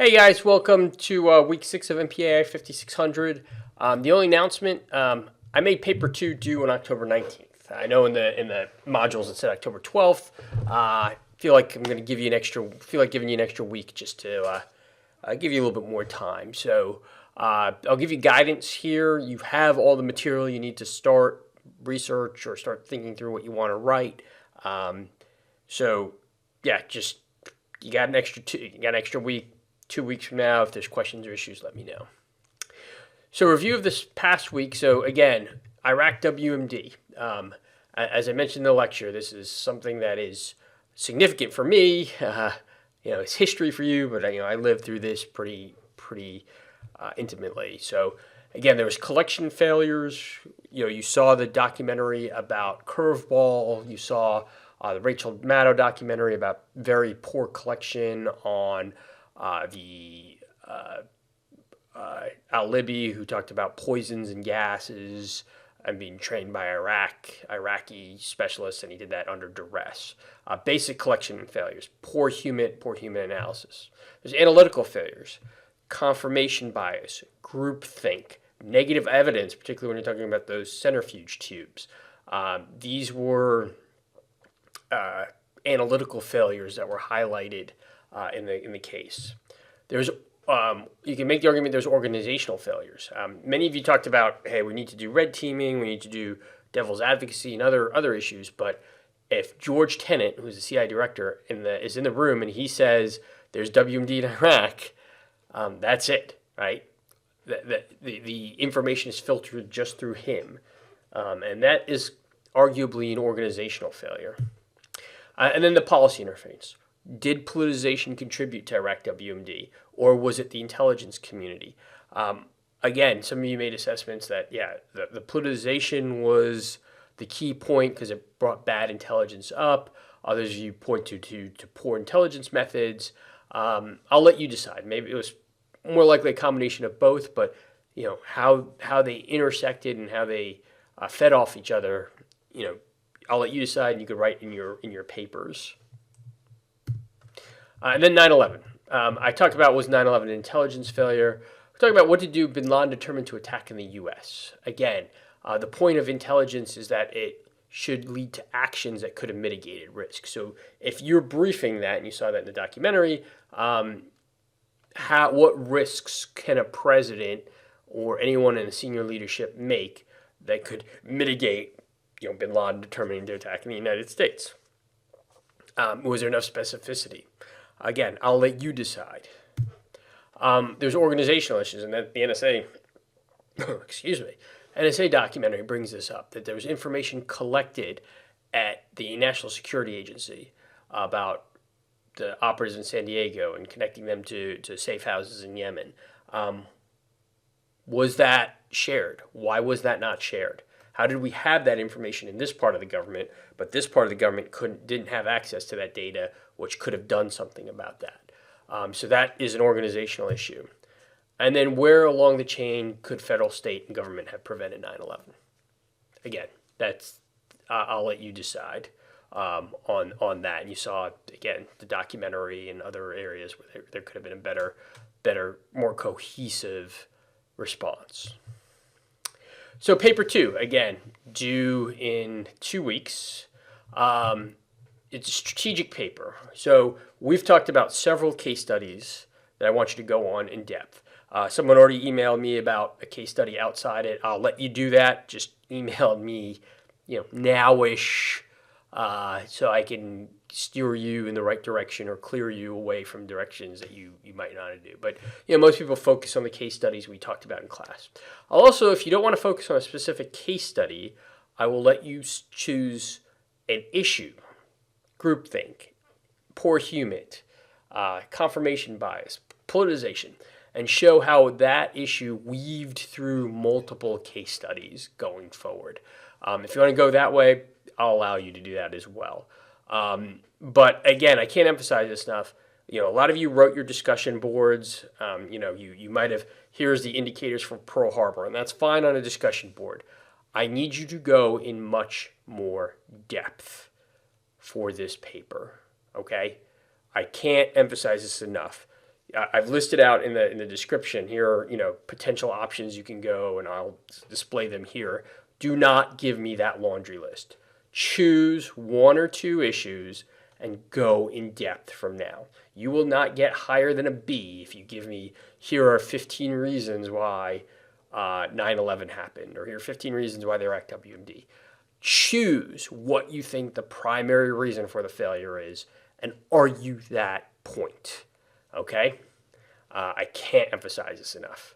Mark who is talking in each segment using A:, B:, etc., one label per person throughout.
A: Hey guys, welcome to week 6 of Mpai 5600. The only announcement, I made paper 2 due on October 19th. I know in the modules it said October 12th. I feel like I'm going to give you giving you an extra week just to give you a little bit more time. So I'll give you guidance here. You have all the material you need to start research or start thinking through what you want to write. So yeah, just you got an extra week. 2 weeks from now, if there's questions or issues, let me know. So review of this past week. So again, Iraq WMD. As I mentioned in the lecture, this is something that is significant for me. It's history for you, but I lived through this pretty intimately. So again, there was collection failures. You saw the documentary about Curveball. You saw the Rachel Maddow documentary about very poor collection on Al-Libi, who talked about poisons and gases and being trained by Iraqi specialists, and he did that under duress. Basic collection failures, poor human analysis. There's analytical failures, confirmation bias, groupthink, negative evidence, particularly when you're talking about those centrifuge tubes. These were analytical failures that were highlighted in the case. There's you can make the argument there's organizational failures. Many of you talked about, hey, we need to do red teaming, we need to do devil's advocacy and other issues. But if George Tenet, who's the CIA director, is in the room and he says there's WMD in Iraq, that's it, right? The information is filtered just through him, and that is arguably an organizational failure. And then the policy interface. Did politicization contribute to Iraq WMD, or was it the intelligence community? Again, some of you made assessments that, the politicization was the key point because it brought bad intelligence up. Others of you point to poor intelligence methods. I'll let you decide. Maybe it was more likely a combination of both, but how they intersected and how they fed off each other. I'll let you decide, and you could write in your papers. And then 9/11. I talked about, was 9/11 an intelligence failure? We're talking about what to do bin Laden determined to attack in the U.S. Again, the point of intelligence is that it should lead to actions that could have mitigated risk. So if you're briefing that, and you saw that in the documentary, what risks can a president or anyone in the senior leadership make that could mitigate bin Laden determining to attack in the United States? Was there enough specificity? Again, I'll let you decide. There's organizational issues, and that the NSA, NSA documentary brings this up, that there was information collected at the National Security Agency about the operatives in San Diego and connecting them to safe houses in Yemen. Was that shared? Why was that not shared? How did we have that information in this part of the government, but this part of the government didn't have access to that data, which could have done something about that? So that is an organizational issue. And then where along the chain could federal, state, and government have prevented 9/11? Again, I'll let you decide on that. And you saw, again, the documentary and other areas where there could have been a better, more cohesive response. So paper 2, again, due in 2 weeks. It's a strategic paper. So we've talked about several case studies that I want you to go on in depth. Someone already emailed me about a case study outside it. I'll let you do that. Just email me, now-ish, so I can steer you in the right direction or clear you away from directions that you might not do. But most people focus on the case studies we talked about in class. I'll also, if you don't want to focus on a specific case study, I will let you choose an issue: groupthink, poor human, confirmation bias, politicization, and show how that issue weaved through multiple case studies going forward. If you want to go that way, I'll allow you to do that as well. But again, I can't emphasize this enough. A lot of you wrote your discussion boards. You might have, here's the indicators for Pearl Harbor, and that's fine on a discussion board. I need you to go in much more depth for this paper, okay? I can't emphasize this enough. I've listed out in the description here are, potential options you can go, and I'll display them here. Do not give me that laundry list. Choose one or two issues and go in depth from now. You will not get higher than a B if you give me, here are 15 reasons why 9/11 happened, or here are 15 reasons why they wrecked WMD. Choose what you think the primary reason for the failure is and argue that point. Okay? I can't emphasize this enough.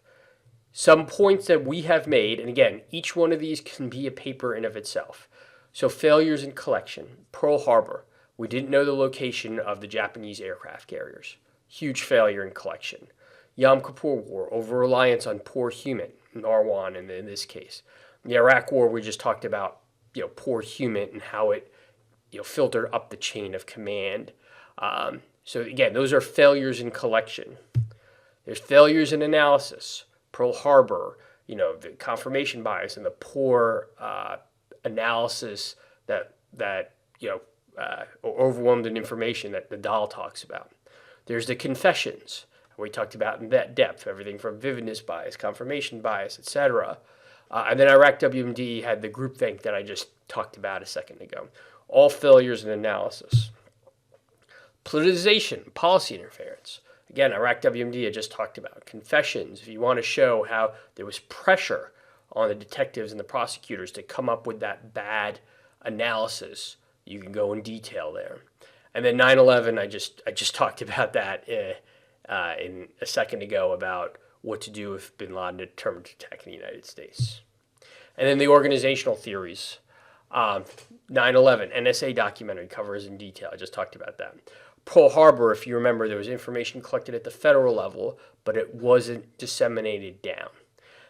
A: Some points that we have made, and again, each one of these can be a paper in of itself. So failures in collection. Pearl Harbor. We didn't know the location of the Japanese aircraft carriers. Huge failure in collection. Yom Kippur War, over-reliance on poor human, R1 in this case. The Iraq War, we just talked about, poor human and how it, filtered up the chain of command. So again, those are failures in collection. There's failures in analysis. Pearl Harbor, the confirmation bias and the poor analysis that overwhelmed in information that the Dahl talks about. There's the confessions we talked about in that depth, everything from vividness bias, confirmation bias, etc. And then Iraq WMD had the groupthink that I just talked about a second ago. All failures in analysis. Politicization, policy interference. Again, Iraq WMD I just talked about. Confessions, if you want to show how there was pressure on the detectives and the prosecutors to come up with that bad analysis, you can go in detail there. And then 9/11, I just talked about that in a second ago about what to do if bin Laden determined to attack the United States. And then the organizational theories. 9/11, NSA documentary covers in detail. I just talked about that. Pearl Harbor, if you remember, there was information collected at the federal level, but it wasn't disseminated down.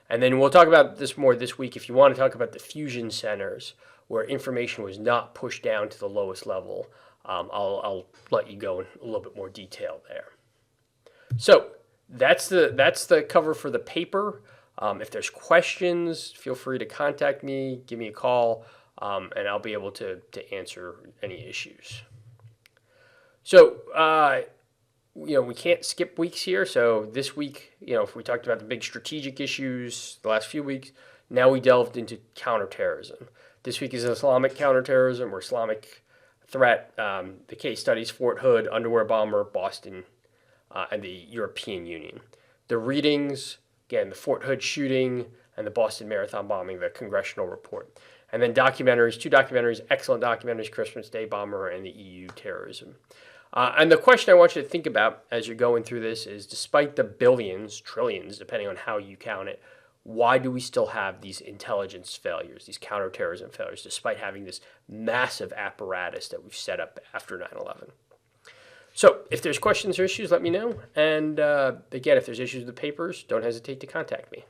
A: And then we'll talk about this more this week if you want to talk about the fusion centers where information was not pushed down to the lowest level. I'll let you go in a little bit more detail there. So that's the cover for the paper. If there's questions, feel free to contact me, give me a call, and I'll be able to answer any issues. So, we can't skip weeks here. So this week, if we talked about the big strategic issues the last few weeks, now we delved into counterterrorism. This week is Islamic counterterrorism or Islamic threat. The case studies Fort Hood, underwear bomber, Boston, and the European Union. The readings, again, the Fort Hood shooting and the Boston Marathon bombing, the congressional report. And then documentaries, 2 documentaries, excellent documentaries, Christmas Day bomber and the EU terrorism. And the question I want you to think about as you're going through this is, despite the billions, trillions, depending on how you count it, why do we still have these intelligence failures, these counterterrorism failures, despite having this massive apparatus that we've set up after 9/11? So if there's questions or issues, let me know. And again, if there's issues with the papers, don't hesitate to contact me.